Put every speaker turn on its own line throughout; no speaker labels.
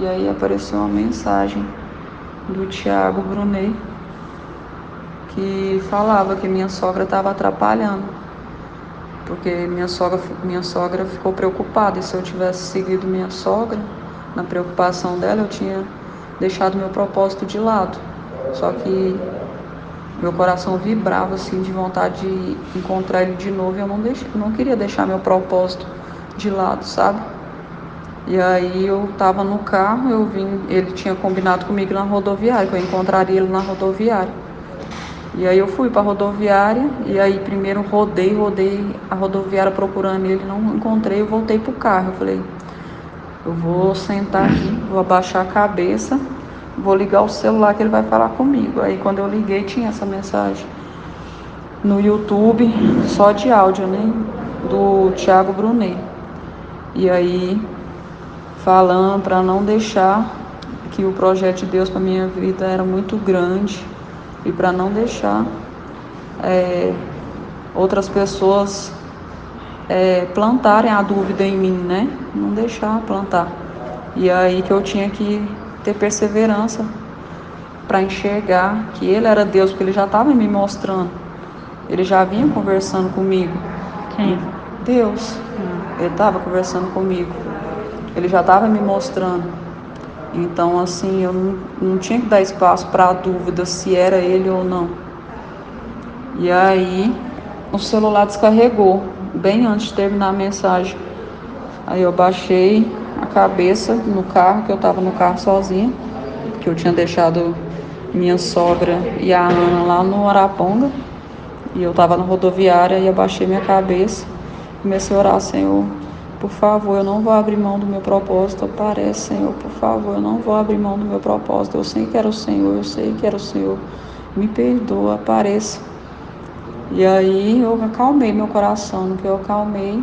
E aí apareceu uma mensagem do Thiago Brunet que falava que minha sogra estava atrapalhando, porque minha sogra ficou preocupada, e se eu tivesse seguido minha sogra na preocupação dela, eu tinha deixado meu propósito de lado. Só que meu coração vibrava assim de vontade de encontrar ele de novo, e eu não queria deixar meu propósito de lado, sabe? E aí eu tava no carro, ele tinha combinado comigo na rodoviária, que eu encontraria ele na rodoviária. E aí eu fui para a rodoviária, e aí primeiro rodei a rodoviária procurando ele, não encontrei, eu voltei pro carro. Eu falei, eu vou sentar aqui, vou abaixar a cabeça, vou ligar o celular que ele vai falar comigo. Aí quando eu liguei tinha essa mensagem no YouTube, só de áudio, né? Do Thiago Brunet. E aí falando para não deixar, que o projeto de Deus para minha vida era muito grande, e para não deixar outras pessoas plantarem a dúvida em mim, né? Não deixar plantar. E aí que eu tinha que ter perseverança para enxergar que ele era Deus, porque ele já estava me mostrando. Ele já vinha conversando comigo.
Quem?
Deus. Ele estava conversando comigo. Ele já estava me mostrando. Então, assim, eu não tinha que dar espaço para a dúvida se era ele ou não. E aí, o celular descarregou, bem antes de terminar a mensagem. Aí eu baixei a cabeça no carro, que eu estava no carro sozinha, que eu tinha deixado minha sogra e a Ana lá no Araponga. E eu estava na rodoviária e abaixei minha cabeça. Comecei a orar, Senhor, por favor, eu não vou abrir mão do meu propósito. Aparece, Senhor, por favor, eu não vou abrir mão do meu propósito. Eu sei que era o Senhor, eu sei que era o Senhor. Me perdoa, apareça. E aí eu acalmei meu coração. No que eu acalmei,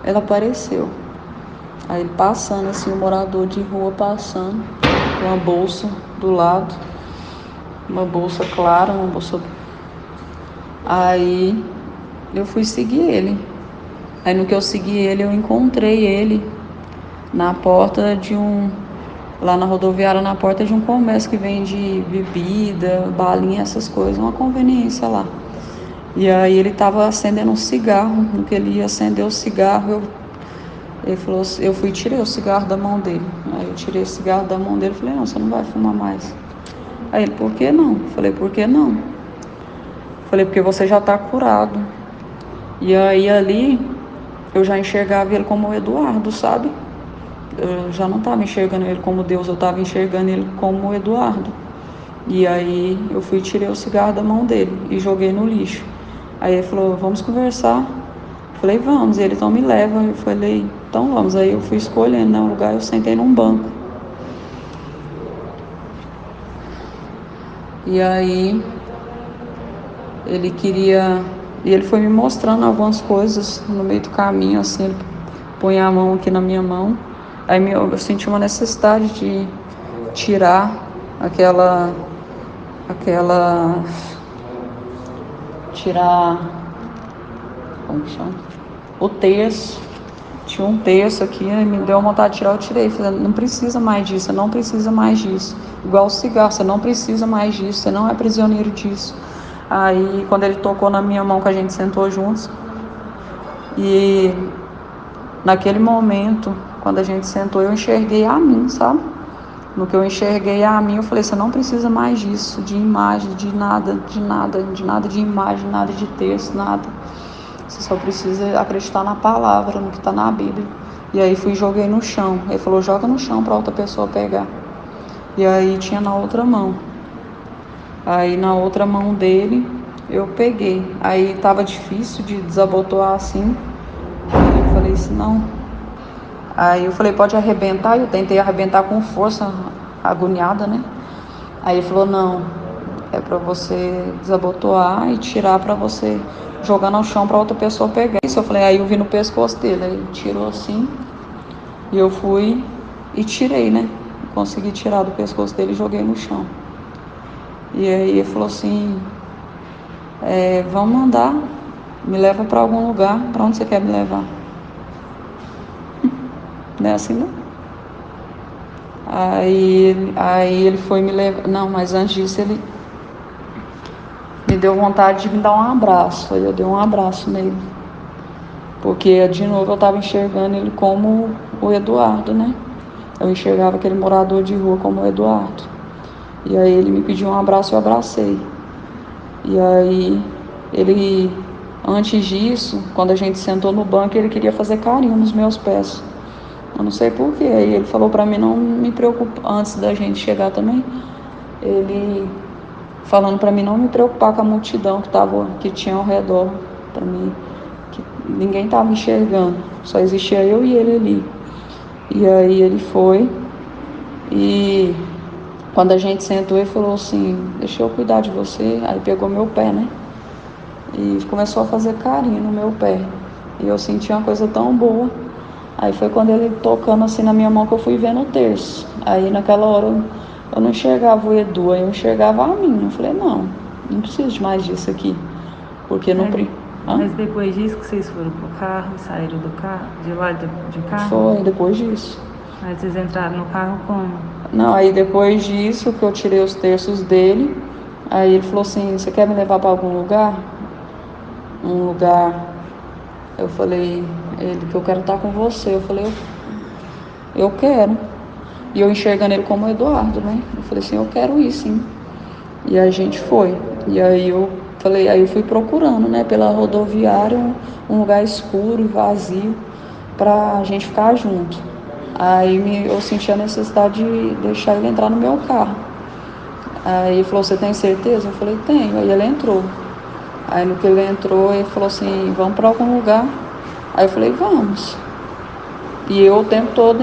ela apareceu. Aí ele passando, assim, um morador de rua passando, com uma bolsa do lado, uma bolsa clara, uma bolsa. Aí eu fui seguir ele. Aí no que eu segui ele, eu encontrei ele na porta de lá na rodoviária, na porta de um comércio que vende bebida, balinha, essas coisas, uma conveniência lá. E aí ele estava acendendo um cigarro. No que ele ia acender o cigarro, ele falou, eu fui e tirei o cigarro da mão dele. Aí eu tirei o cigarro da mão dele e falei, não, você não vai fumar mais. Aí ele, por que não? Falei, por que não? Falei, porque você já está curado. E aí ali eu já enxergava ele como o Eduardo, sabe? Eu já não estava enxergando ele como Deus, eu estava enxergando ele como o Eduardo. E aí eu fui e tirei o cigarro da mão dele e joguei no lixo. Aí ele falou, vamos conversar. Falei, vamos. E ele, então me leva. Eu falei, então vamos. Aí eu fui escolhendo, né, um lugar, eu sentei num banco. E aí ele queria... E ele foi me mostrando algumas coisas no meio do caminho, assim, ele põe a mão aqui na minha mão. Aí eu senti uma necessidade de tirar tirar, como que chama? O terço. Tinha um terço aqui, me deu vontade de tirar, eu tirei. Falei, não precisa mais disso, você não precisa mais disso. Igual o cigarro, você não precisa mais disso, você não é prisioneiro disso. Aí quando ele tocou na minha mão, que a gente sentou juntos, e naquele momento, quando a gente sentou, eu enxerguei a mim, sabe? No que eu enxerguei a mim, eu falei, você não precisa mais disso, de imagem, de nada, de imagem, nada de texto, nada. Você só precisa acreditar na palavra, no que está na Bíblia. E aí fui e joguei no chão. Ele falou, joga no chão para outra pessoa pegar. E aí tinha na outra mão. Aí na outra mão dele, eu peguei. Aí estava difícil de desabotoar assim. Eu falei assim, não. Aí eu falei, pode arrebentar. Eu tentei arrebentar com força, agoniada, né? Aí ele falou, não, é para você desabotoar e tirar para você jogar no chão para outra pessoa pegar. Isso eu falei, aí eu vi no pescoço dele, aí ele tirou assim, e eu fui e tirei, né? Consegui tirar do pescoço dele e joguei no chão. E aí ele falou assim, vamos andar, me leva para algum lugar, para onde você quer me levar? Não é assim, não? Aí ele foi me levar. Não, mas antes disso ele me deu vontade de me dar um abraço. Aí eu dei um abraço nele. Porque de novo eu estava enxergando ele como o Eduardo, né? Eu enxergava aquele morador de rua como o Eduardo. E aí ele me pediu um abraço e eu abracei. E aí ele, antes disso, quando a gente sentou no banco, ele queria fazer carinho nos meus pés. Eu não sei porquê. Aí ele falou pra mim não me preocupar, antes da gente chegar também, ele falando pra mim não me preocupar com a multidão que tinha ao redor, pra mim, que ninguém tava enxergando, só existia eu e ele ali. E aí ele foi e quando a gente sentou ele falou assim, deixa eu cuidar de você. Aí pegou meu pé, né? E começou a fazer carinho no meu pé. E eu senti uma coisa tão boa. Aí foi quando ele tocando assim na minha mão que eu fui vendo o terço. Aí naquela hora eu não enxergava o Edu, aí eu enxergava a mim. Eu falei, não preciso de mais disso aqui. Porque não...
Mas depois disso que vocês foram pro carro e saíram do carro, de lá de carro?
Foi, depois disso.
Aí vocês entraram no carro como?
Não, aí depois disso que eu tirei os terços dele, aí ele falou assim, você quer me levar para algum lugar? Um lugar... Eu falei, ele, que eu quero estar com você. Eu falei, eu quero. E eu enxergando ele como Eduardo, né? Eu falei assim, eu quero ir sim. E a gente foi. E aí eu falei, aí eu fui procurando, né, pela rodoviária, um lugar escuro e vazio pra gente ficar junto. Aí eu senti a necessidade de deixar ele entrar no meu carro. Aí ele falou, você tem certeza? Eu falei, tenho. Aí ele entrou. Aí no que ele entrou, ele falou assim, vamos para algum lugar? Aí eu falei, vamos. E eu o tempo todo,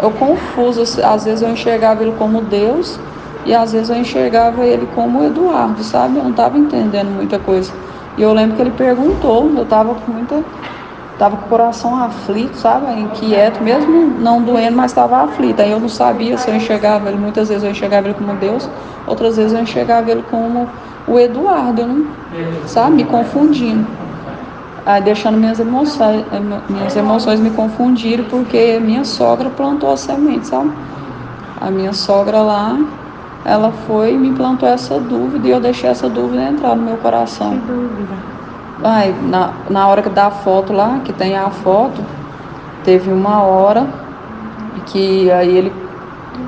eu confuso, às vezes eu enxergava ele como Deus, e às vezes eu enxergava ele como Eduardo, sabe? Eu não estava entendendo muita coisa. E eu lembro que ele perguntou, eu estava com o coração aflito, sabe? Inquieto, mesmo não doendo, mas estava aflito. Aí eu não sabia se eu enxergava ele, muitas vezes eu enxergava ele como Deus, outras vezes eu enxergava ele como o Eduardo, eu não, sabe? Me confundindo. Aí deixando minhas emoções me confundirem, porque minha sogra plantou a semente, sabe? A minha sogra lá, ela foi e me plantou essa dúvida, e eu deixei essa dúvida entrar no meu coração.
Que dúvida?
Aí, na hora que dá a foto lá, que tem a foto, teve uma hora que aí ele,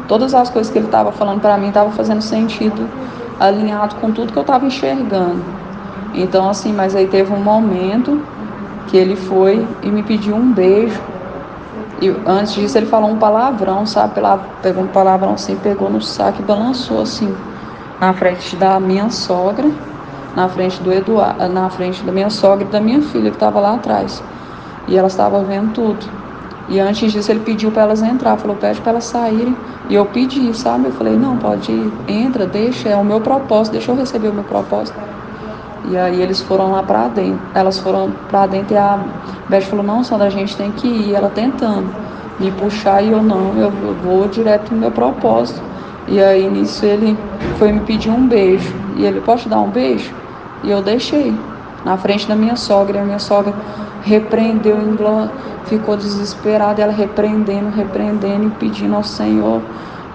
todas as coisas que ele estava falando para mim estavam fazendo sentido, alinhado com tudo que eu estava enxergando. Então assim, mas aí teve um momento que ele foi e me pediu um beijo. E antes disso ele falou um palavrão, sabe? Pegou um palavrão assim, pegou no saco e balançou assim, na frente da minha sogra, na frente do Eduardo, na frente da minha sogra e da minha filha que estava lá atrás. E elas estavam vendo tudo. E antes disso ele pediu para elas entrar, falou, pede para elas saírem. E eu pedi, sabe? Eu falei, não, pode ir, entra, deixa, é o meu propósito, deixa eu receber o meu propósito. E aí eles foram lá para dentro. Elas foram para dentro e a Beth falou, não, Sandra, a gente tem que ir. Ela tentando me puxar e eu não, eu vou direto no meu propósito. E aí nisso ele foi me pedir um beijo. E ele, posso te dar um beijo? E eu deixei na frente da minha sogra. E a minha sogra repreendeu, ficou desesperada, ela repreendendo e pedindo ao Senhor.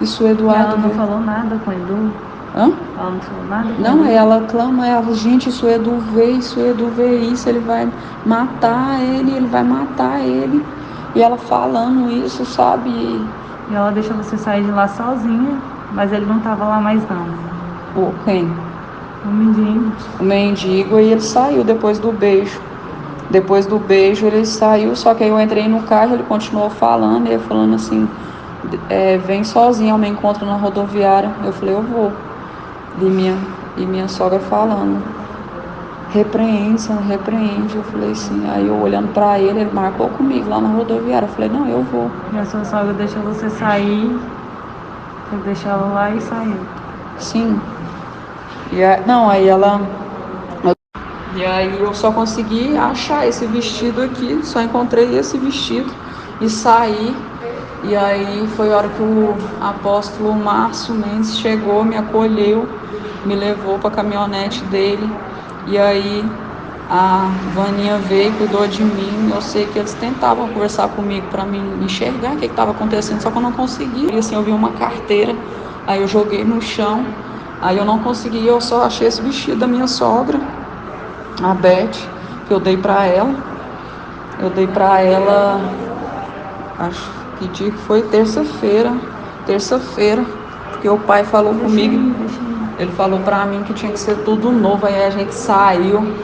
Isso o Eduardo...
Ela não falou nada com o Edu?
Hã?
Ela não falou nada com
Não,
Edu?
ela clama, gente, isso o Edu vê isso, ele vai matar ele. E ela falando isso, sabe?
E ela deixou você sair de lá sozinha, mas ele não estava lá mais não.
Quem?
O mendigo.
O mendigo, e ele saiu depois do beijo. Depois do beijo ele saiu, só que aí eu entrei no carro, ele continuou falando, ele falando assim, vem sozinho ao meu encontro na rodoviária. Eu falei, eu vou. E minha sogra falando, repreende. Eu falei assim, aí eu olhando pra ele marcou comigo lá na rodoviária. Eu falei, não, eu vou.
E a sua sogra deixou você sair, você deixou ela lá e saiu?
Sim. Aí ela... E aí eu só consegui achar esse vestido aqui, só encontrei esse vestido e saí. E aí foi a hora que o apóstolo Márcio Mendes chegou, me acolheu, me levou para a caminhonete dele. E aí A Vaninha veio, cuidou de mim. Eu sei que eles tentavam conversar comigo para me enxergar o que estava acontecendo, só que eu não conseguia. E assim, eu vi uma carteira, aí eu joguei no chão, aí eu não consegui, eu só achei esse vestido da minha sogra, a Beth, que eu dei para ela. Eu dei para ela, acho que dia que foi terça-feira, porque o pai falou comigo, ele falou para mim que tinha que ser tudo novo, aí a gente saiu.